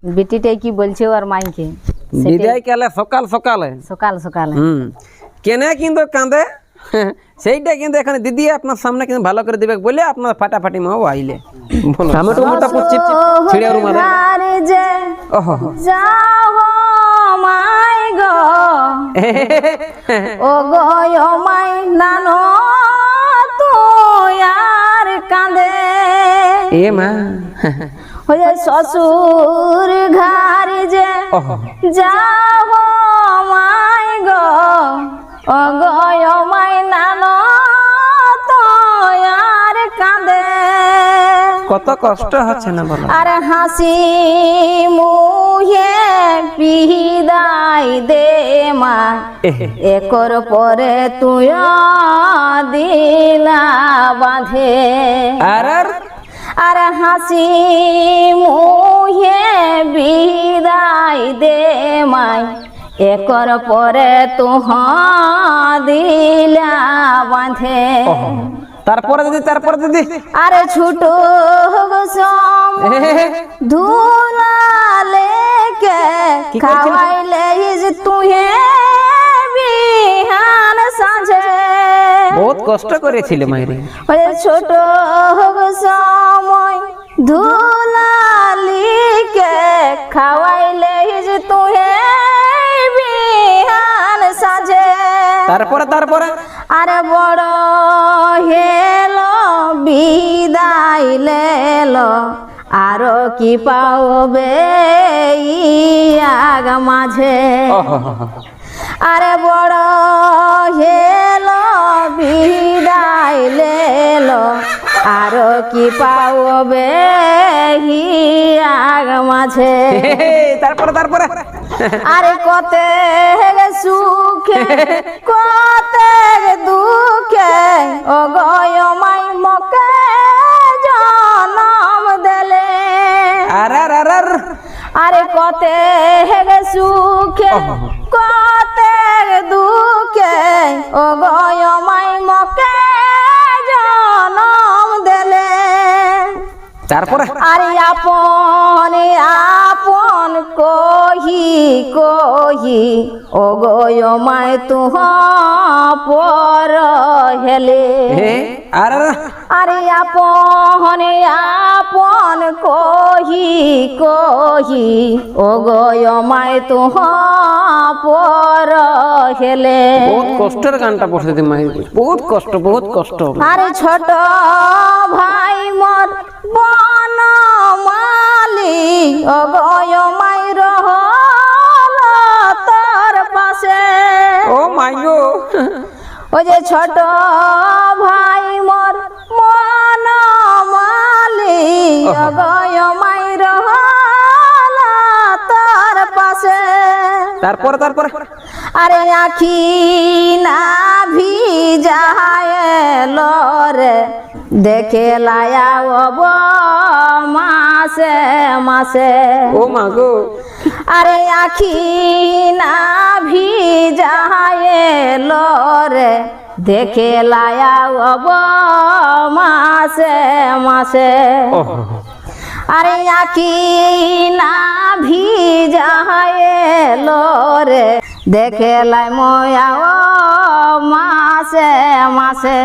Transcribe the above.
বিটিটাই কি বলছে ওর মাইকে বিদায় কালে সকাল সকালে সকাল সকালে কেনে কিন্তু কাঁদে সেইটা কিন্তু এখানে দিদি আপনার সামনে কিন্তু ভালো করে দিবে বলে আপনার ফাটাফাটি মা আইলে আমি তো মোটা পড়ছি ছিড়ে রুমালে যে যাও মাই গো ও গো ও মাই নানো তুই আর কাঁদে এ মা ওই শ্বশুর ঘর যে যাও মাই গো ও গো ও মাই নানো তুই আর কাঁদে কত কষ্ট হচ্ছে না বলো আরে হাসি মুহে বিদায় দে মা একর পরে তুই দিলা বাঁধে আরে হাসি মুহে বিদায় দে মাই একর পরে তুহ দিলা বাঁধে তারপরে দিদি আরে ছোট ধুলা লেকে খাওয়াইলে তুহে বিহান সাঁঝে বহুত কষ্ট করেছিল মাইরি ওই ছোট সময় ধুলা লিকে খাওয়াইলে তুহে বিহান সাঁঝে তারপরে আরে বড় হেলো বিদায় লেলো আরো কি পাওবে আগ মাঝে আরে বড় হেলো বিদায় লেলো আরো কি পাওবে আগ মাঝে তারপরে আরে কত সুখে কত দুঃখে ও গয় মাই মকে জনম দেলে আরে কত সুখে কত দুঃখে ও গয় মাই মকে জনম দেলে তারপরে আরে আপন আপন কহি ও গয় মাই তুহ পর হেলে আরে আপন আপন কহি ও গয় মাই তুহ পর হেলে বহুত কষ্টের গানটা পড়ছে দি মাই বহুত কষ্ট আরে ছোট ভাই মোর বনমালি ও গয় মাই রহল তোর পাশে ও মাই গো ও যে ছোট ভাই মোর বনমালি ও গয় মাই রহল তোর পাশে তারপরে আরে আখি না ভিজায় লরে দেখে লায়া অব মাসে মাসে ও মা গো আরে আখি না ভিজায় লরে দেখে লায়া অব মাসে মাসে আরে আখি না ভিজায় লরে দেখে লাই ময়া মাসে মাসে